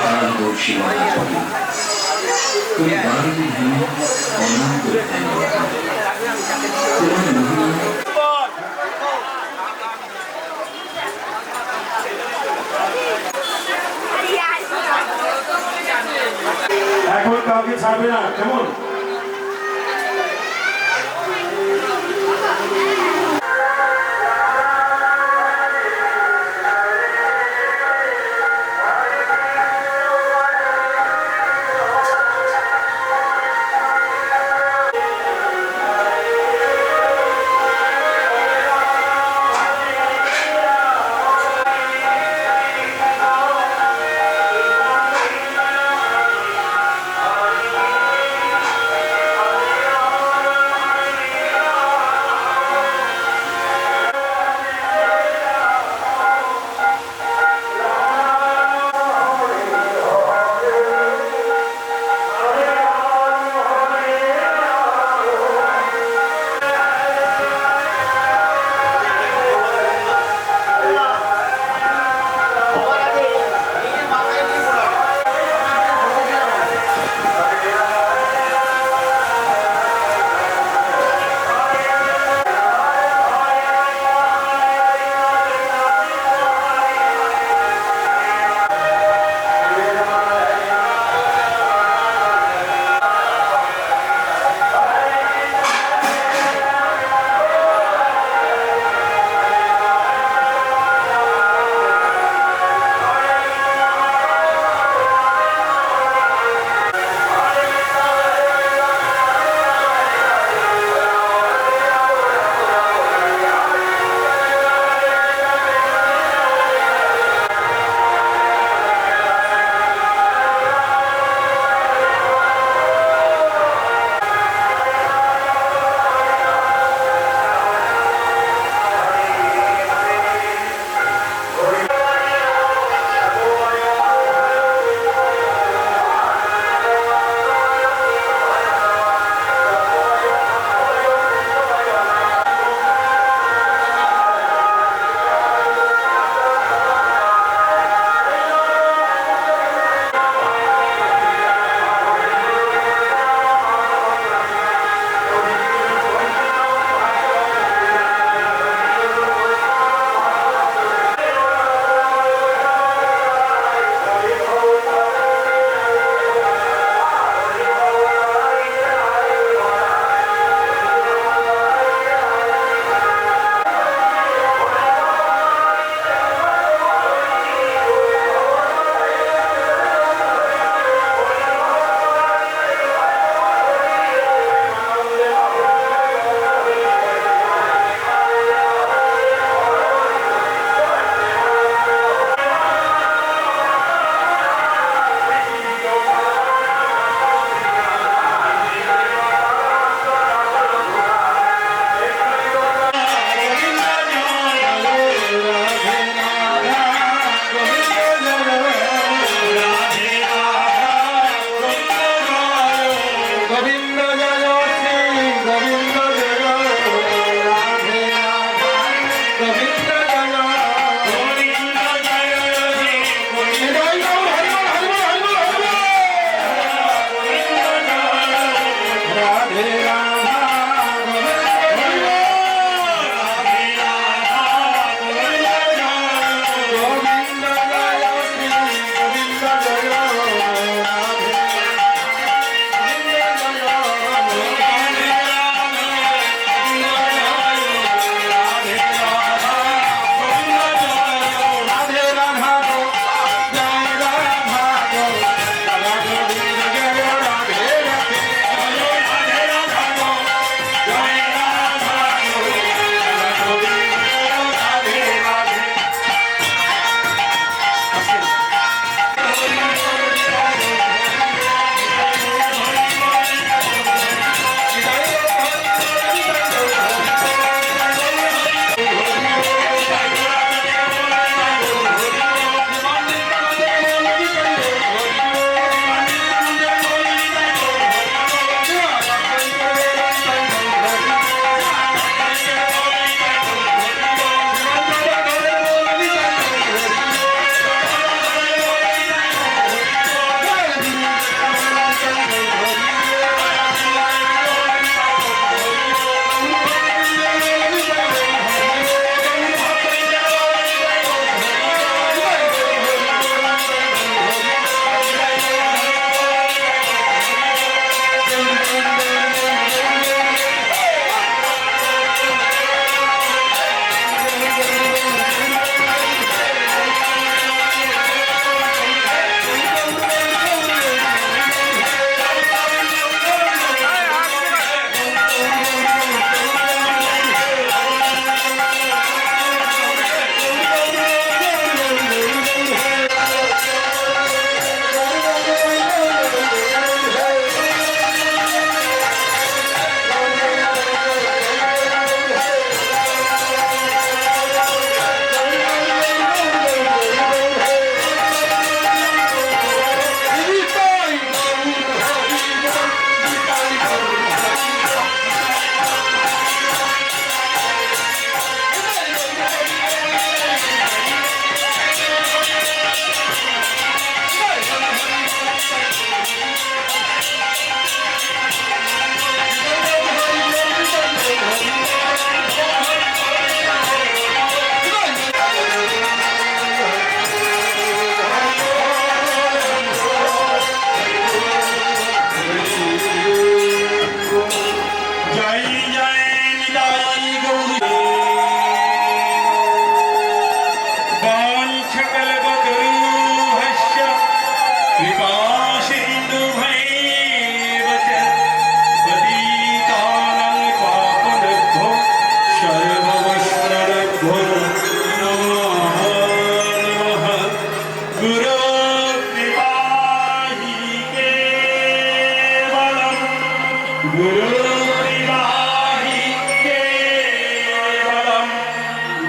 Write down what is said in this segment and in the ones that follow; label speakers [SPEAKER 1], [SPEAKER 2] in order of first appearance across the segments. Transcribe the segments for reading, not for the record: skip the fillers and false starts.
[SPEAKER 1] কাল সীমানা চলে তুমি দারুণ অনন্ত তোমার মহিমা
[SPEAKER 2] এখন কাউকে ছাড়বে না কেমন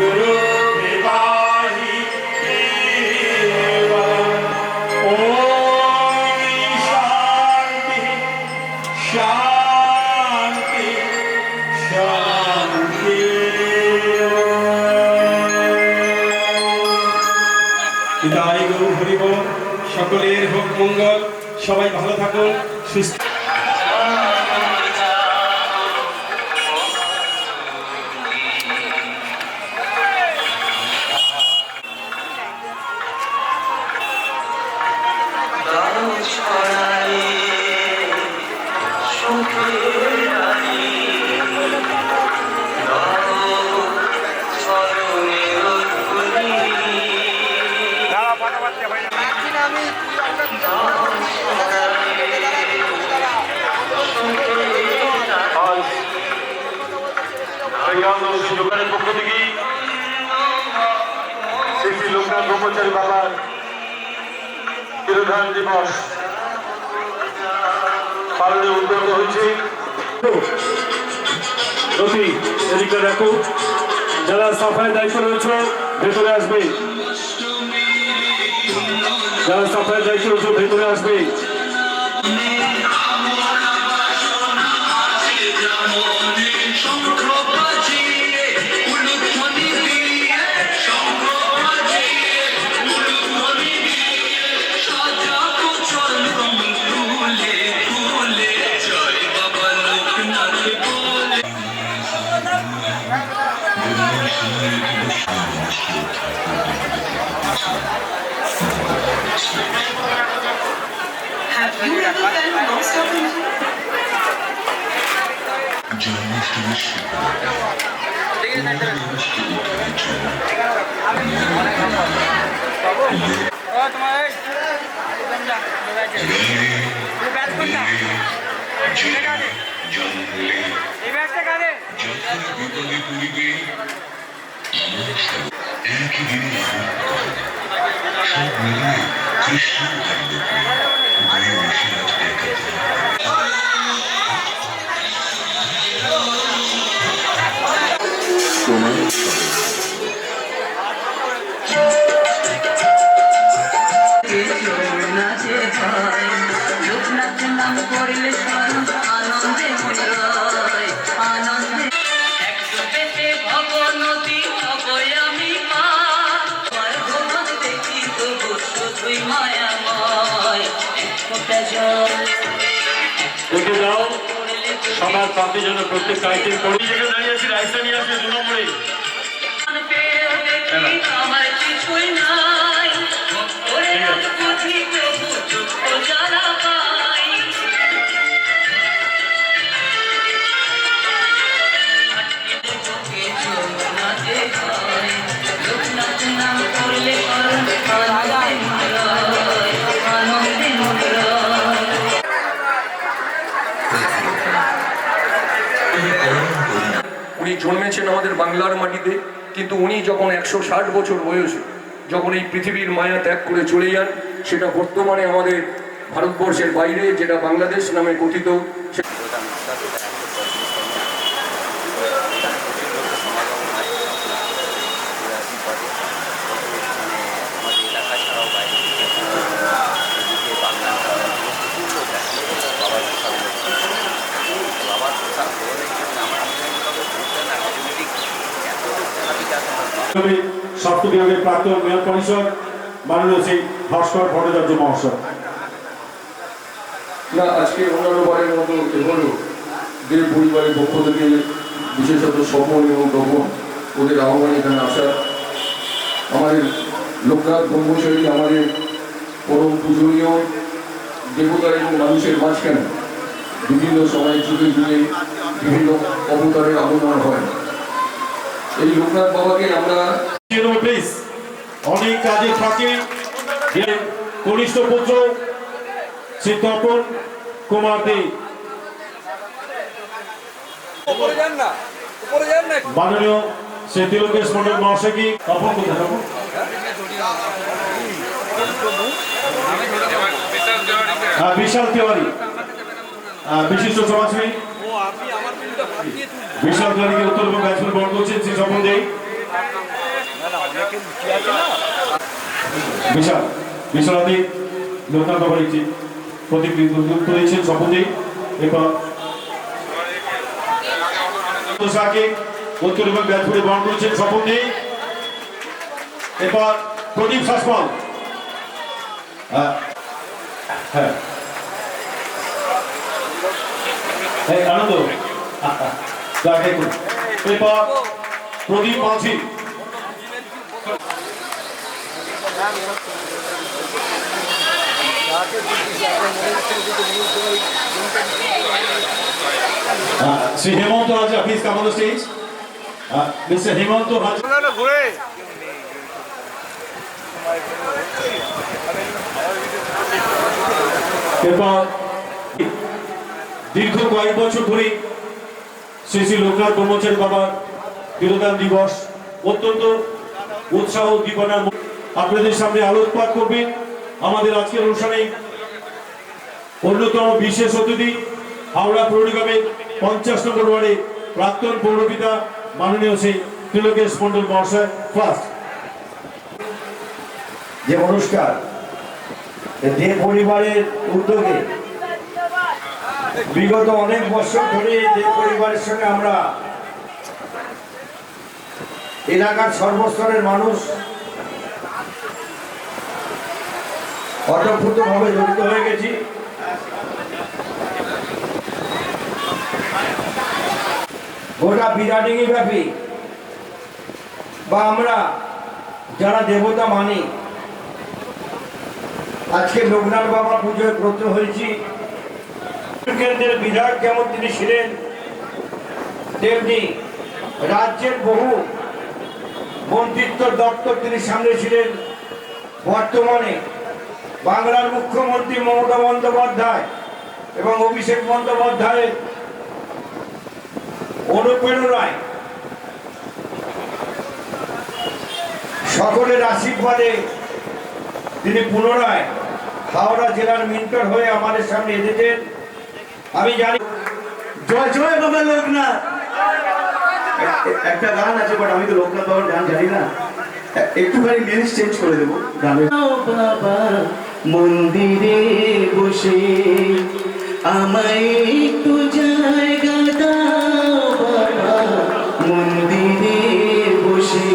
[SPEAKER 2] गुरु विवाही ओम शांति शांति शांति। বিদায় গুরু হরি বল। সকলের হোক মঙ্গল, সবাই ভালো থাকুন, সুস্থ। দোকানের পক্ষ থেকে শ্রী লোকনাথ ব্রহ্মচারী বাবার তিরোধান দিবস পালনে উদ্যোগ হয়েছে। এদিকে দেখো, যারা সাফাই দায়িত্ব রয়েছে ভেতরে আসবে, যারা সাফাই দায়িত্ব রয়েছে ভেতরে আসবে। সবার প্রান্তের জন্য প্রত্যেক আইটেম করি যেখানে দাঁড়িয়ে আছি রাইসটা নিয়ে আসবে 2 নম্বরে।
[SPEAKER 3] উনি জন্মেছেন আমাদের বাংলার মাটিতে, কিন্তু উনি যখন 160 বছর বয়সে যখন এই পৃথিবীর মায়া ত্যাগ করে চলে যান, সেটা বর্তমানে আমাদের ভারতবর্ষের বাইরে যেটা বাংলাদেশ নামে কথিত।
[SPEAKER 2] স্বাস্থ্য বিভাগের প্রাক্তন মেয়র পরিষদ মাননীয় শ্রী ভাস্কর ভট্টাচার্য মহাশয়।
[SPEAKER 3] না, আজকে অন্যান্য বারের মতো এবারও দেব পরিবারের পক্ষ থেকে বিশেষত স্বপন এবং তপন ওদের আহ্বান এখানে আসা। আমাদের লোকনাথ ব্রহ্মচারী আমাদের পরম পূজনীয় দেবতা এবং মানুষের মাঝখানে বিভিন্ন সময় যুগে যুগে বিভিন্ন অবতারের আগমন হয়। এই লোকনাথ বাবাকে আমরা
[SPEAKER 2] অনেক কাজে থাকে কনিষ্ঠ পুত্র শ্রী তপন কুমার দে মাননীয় শ্রী তিলকেশ মন্ডল মহাশয়কে তপন কোথায় তপন বিশাল তিওয়ারি বিশিষ্ট সমাজসেবী বিশাল তিওয়ারিকে উত্তর ব্যাটসম্যান বহন করছেন শ্রী স্বপন দে। বিশাল বিশালাদি লোকনাথ বাবার একটি প্রতিনিধিত্ব দিচ্ছেন শপথে। এরপর উত্তর এবং ব্যাটফুটে বরণ করেছেন শপথ নিয়ে। এরপর প্রদীপ শাসমল হ্যাঁ আনন্দ এরপর প্রদীপ মাঝি Shri Hemanta Raja, please come on the stage. Mister Hemanta Raja এরপর দীর্ঘ কয়েক বছর ধরে শ্রী শ্রী লোকনাথ ব্রহ্মচারী বাবার তিরোধান দিবস অত্যন্ত উৎসাহ উদ্দীপনার আপনাদের সামনে আলোকপাত করবেন। আমাদের আজকের অনুষ্ঠানে অন্যতম বিশেষ অতিথি হাওড়া পৌর নিগমের 50 নম্বর ওয়ার্ডে প্রাক্তন পৌরপিতা মাননীয় শ্রী তিলকেশ মন্ডল মহাশয়। ফার্স্ট
[SPEAKER 4] যে অনুষ্ঠান যে পরিবারের উদ্যোগে বিগত অনেক বছর ধরে যে পরিবারের সঙ্গে আমরা এলাকার সর্বস্তরের মানুষ অতপ্রতভাবে জড়িত হয়ে গেছি। গোটা বিরাটিনী ব্যাপী বা আমরা যারা দেবতা মানি, আজকে লোকনাথ বাবা পুজোয় ব্রত হয়েছি। কেন্দ্রের বিধায়ক যেমন তিনি ছিলেন, তেমনি রাজ্যের বহু মন্ত্রিত্ব দপ্তর তিনি সামনে ছিলেন। বর্তমানে বাংলার মুখ্যমন্ত্রী মমতা বন্দ্যোপাধ্যায় এবং অভিষেক বন্দ্যোপাধ্যায়ের অনুপ্রেরণায় সকলের আশীর্বাদে তিনি পুনরায় হাওড়া জেলার মিন্টর হয়ে আমাদের সামনে এসেছেন। আমি জানি
[SPEAKER 5] জয় জয় বাবা লোকনাথ। একটা গান আছে, বাট আমি তো লোকনাথ বাবার গান জানি না, একটুখানি লিরিক্স চেঞ্জ করে দেবো গানের। বাবা মন্দিরে বসে আমায় একটু জায়গা দাও, বাবা মন্দিরে বসে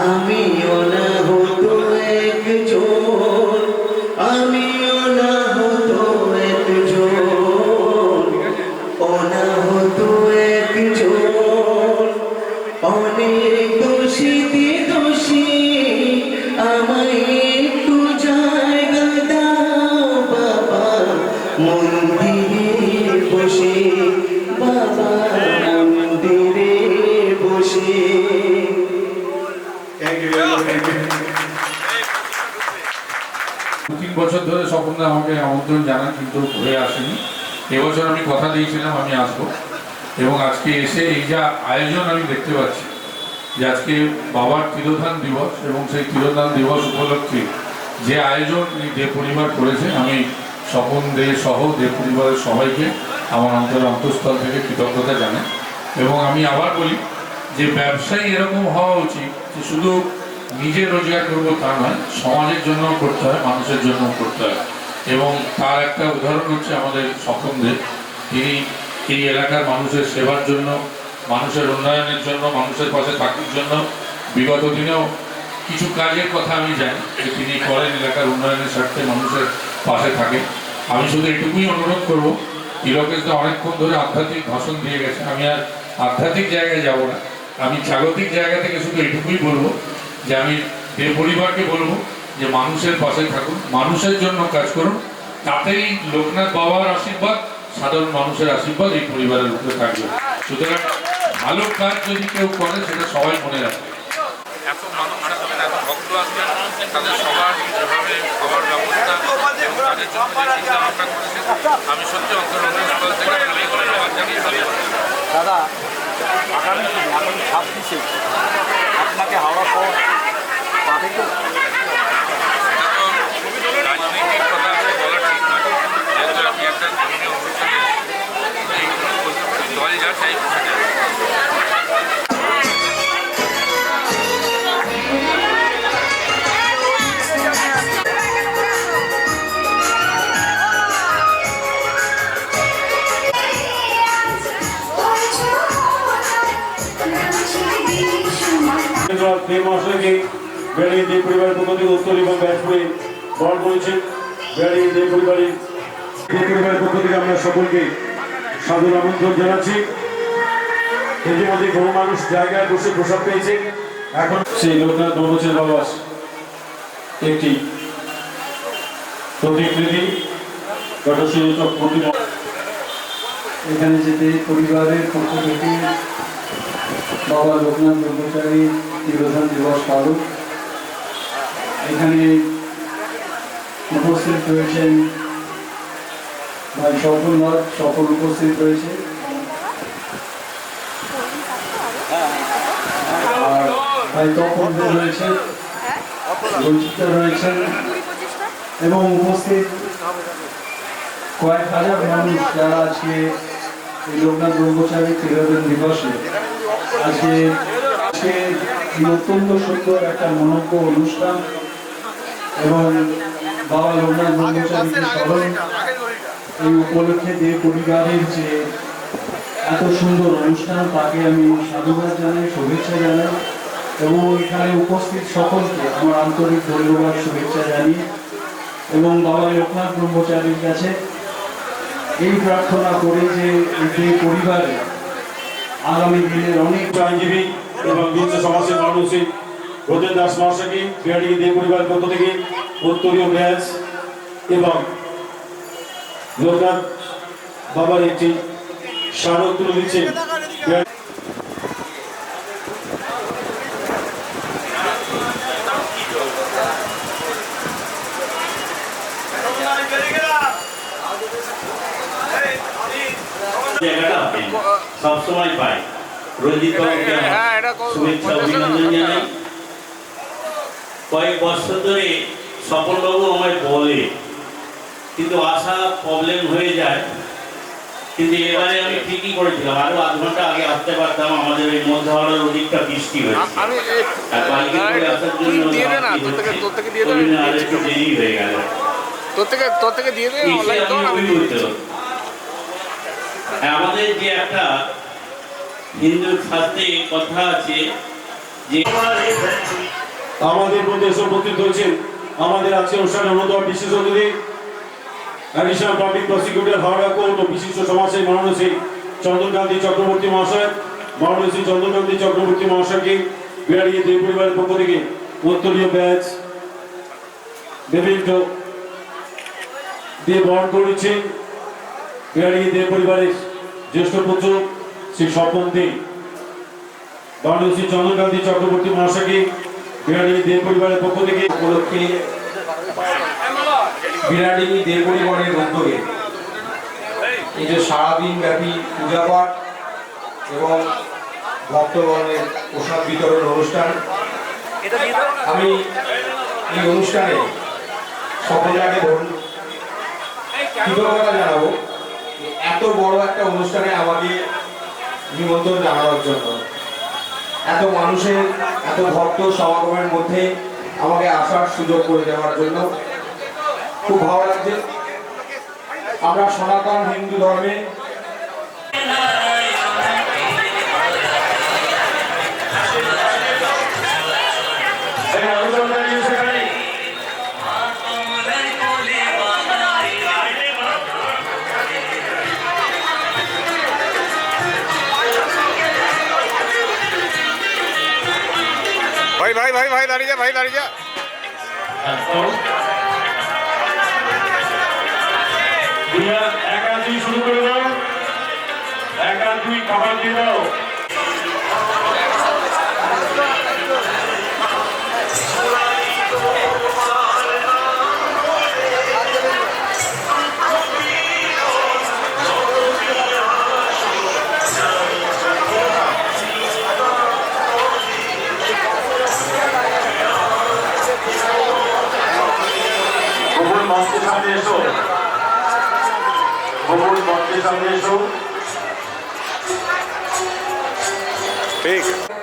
[SPEAKER 5] আমি অনাহত একজন, আমি অনাহত একজন, অনাহত একজন, অনেক দোষীতে দোষী, আমায় একটু জায়গা দাও বাবা মন্দিরে বসে, বাবা মন্দিরে বসে। Thank you.
[SPEAKER 6] 3 বছর ধরে স্বপনদা আমাকে আমন্ত্রণ জানান, কিন্তু ঘুরে আসেনি। এবছর আমি কথা দিয়েছিলাম আমি আসবো, এবং আজকে এসে এই যা আয়োজন আমি দেখতে পাচ্ছি যে আজকে বাবার তিরোধান দিবস, এবং সেই তিরোধান দিবস উপলক্ষে যে আয়োজন এই দে পরিবার করেছে, আমি স্বপন দে সহ দে পরিবারের সবাইকে আমার অন্তঃস্থল থেকে কৃতজ্ঞতা জানাই। এবং আমি আবার বলি যে ব্যবসায়ী এরকম হওয়া উচিত যে শুধু নিজে রোজগার করবো তা নয়, সমাজের জন্য করতে হয়, মানুষের জন্য করতে হয়। এবং তার একটা উদাহরণ হচ্ছে আমাদের স্বপন দে। তিনি এই এলাকার মানুষের সেবার জন্য, মানুষের উন্নয়নের জন্য, মানুষের পাশে থাকার জন্য বিগত দিনেও কিছু কাজের কথা আমি জানি যে তিনি করেন, এলাকার উন্নয়নের স্বার্থে মানুষের পাশে থাকেন। আমি শুধু এটুকুই অনুরোধ করবো, তিলকেশদা অনেকক্ষণ ধরে আধ্যাত্মিক ভাষণ দিয়ে গেছে, আমি আর আধ্যাত্মিক জায়গায় যাব না, আমি জাগতিক জায়গা থেকে শুধু এটুকুই বলবো যে আমি দে পরিবারকে বলবো যে মানুষের পাশে থাকুন, মানুষের জন্য কাজ করুন, তাতেই লোকনাথ বাবার আশীর্বাদ, সাধারণ মানুষের আশীর্বাদ এই পরিবারের উপরে থাকবে। সুতরাং ভালো কাজ যদি কেউ করে সেটা সবাই মনে রাখবে।
[SPEAKER 7] এত মানুষ আসবেন, এত ভক্ত আসবেন, তাদের সবার যেভাবে খাবার ব্যবস্থা এবং তাদের জন্য যে চিন্তা ভাবনা করেছেন, আমি সত্যি অন্তরস্থল থেকে ধন্যবাদ জানিয়ে
[SPEAKER 8] দাদা, আগামী 26-এ আপনাকে হাওড়া শহর পাবে তো?
[SPEAKER 7] রাজনৈতিক কথা আছে বলা ঠিক নয়, যেহেতু আমি একটা ধর্মীয় অনুষ্ঠানে এইগুলো বলতে পারি, দল যা চাই সেটা।
[SPEAKER 2] মহাশয়কে বেড়িয়ে দেব পরিবারের পক্ষ থেকে উত্তর এবং ব্যাসপুরে বরণ করেছেন। বেড়িয়ে দেব পরিবারের পক্ষ থেকে আমরা সকলকে সাদর আমন্ত্রণ জানাচ্ছি। ইতিমধ্যে বহু মানুষ জায়গায় বসে প্রসাদ পেয়েছে। এখন সেই লোকনাথ ব্রহ্মচারী বাবার একটি প্রতিকৃতি
[SPEAKER 9] এখানে যেতে পরিবারের পক্ষ থেকে বাবা লোকনাথ ব্রহ্মচারী তিরোধান দিবস পালন। এখানে উপস্থিত রয়েছেন ভাই সকল উপস্থিত রয়েছে, আর ভাই তপন রয়েছে, রঞ্জিতা রয়েছেন এবং উপস্থিত কয়েক হাজার মানুষ যারা আজকে এই লোকনাথ ব্রহ্মচারী তিরোধান দিবসে আজকে অত্যন্ত সুন্দর একটা মনোজ্ঞ অনুষ্ঠান এবং বাবা লোকনাথ ব্রহ্মচারীকে স্মরণ এই উপলক্ষে যে পরিবারের যে এত সুন্দর অনুষ্ঠান তাকে আমি সাধুবাদ জানাই, শুভেচ্ছা জানাই এবং এখানে উপস্থিত সকলকে আমার আন্তরিক ধন্যবাদ শুভেচ্ছা জানিয়ে এবং বাবা লোকনাথ ব্রহ্মচারীর কাছে এই প্রার্থনা করে যে পরিবারে আগামী দিনের অনেক
[SPEAKER 2] আইনজীবী এবং বিভিন্ন সমাজের মানুষই ব্রজেন দাস মহাশয়কে বিহারি দেব পরিবারের পক্ষ থেকে উত্তরীয় ব্যাচ এবং লোকনাথ বাবার একটি স্মারক তুলে দিচ্ছেন।
[SPEAKER 10] জায়গাটা সবসময় পাই। রঞ্জিত বাবুকে শুভেচ্ছা অভিনন্দন জানাই। কয়েক বছর ধরে স্বপনবাবু আমায় বলে, কিন্তু আসা প্রবলেম হয়ে যায়। কিন্তু এবারে আমি ঠিকই করেছিলাম, আরো আধ ঘন্টা আগে আসতে পারতাম। আমাদের এই মধ্য হাওড়ার অধিকটা বৃষ্টি হয়েছে, আর বাইকে করে আসার জন্য একটু দেরি হয়ে গেল। আমাদের যে একটা হিন্দু শাস্ত্রে কথা আছে যে
[SPEAKER 2] আমাদের মধ্যে এসে উপস্থিত হয়েছেন আমাদের আজকে অনুষ্ঠানে অন্যতম বিশেষ অতিথি additional public prosecutor Howrah court ও বিশিষ্ট সমাজসেবী মাননীয় শ্রী চন্দ্রকান্তি চক্রবর্তী মহাশয়, মাননীয় শ্রী চন্দ্রকান্তি চক্রবর্তী মহাশয়কে বিহারি দেব পরিবারের পক্ষ থেকে উত্তরীয় ব্যাচ বিভিন্ন দিয়ে বরণ করেছেন। বিহারি দেব পরিবারের জ্যেষ্ঠ পুত্র শ্রী স্বপন দে, মাননীয় শ্রী চন্দ্রকান্তি চক্রবর্তী মহাশয়কে বিহারি দেব পরিবারের পক্ষ থেকে
[SPEAKER 3] উপলক্ষে বিরাটি দেব পরিবারের উদ্যোগে এই যে সারাদিন ব্যাপী পূজাপাঠ এবং ভক্তগণের প্রসাদ বিতরণ অনুষ্ঠান, আমি এই অনুষ্ঠানে সকলকে কৃতজ্ঞতা জানাবো এত বড় একটা অনুষ্ঠানে আমাকে নিমন্ত্রণ জানানোর জন্য। এত মানুষের এত ভক্ত সমাগমের মধ্যে আমাকে আসার সুযোগ করে দেওয়ার জন্য খুব ভালো লাগছে। আমরা সনাতন হিন্দু ধর্মে
[SPEAKER 4] भाई दाঁড়িয়ে যা, ভাই দাঁড়িয়ে যা।
[SPEAKER 2] একা দুই শুরু করে দাও, একা দুই খাবার দিয়ে দাও।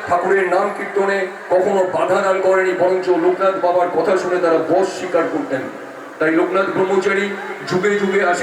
[SPEAKER 3] ঠাকুরের নাম কীর্তনে কখনো বাধা দান করেনি, বরঞ্চ লোকনাথ বাবার কথা শুনে তারা বশ স্বীকার করতেন। তাই লোকনাথ ব্রহ্মচারী যুগে যুগে আসেন।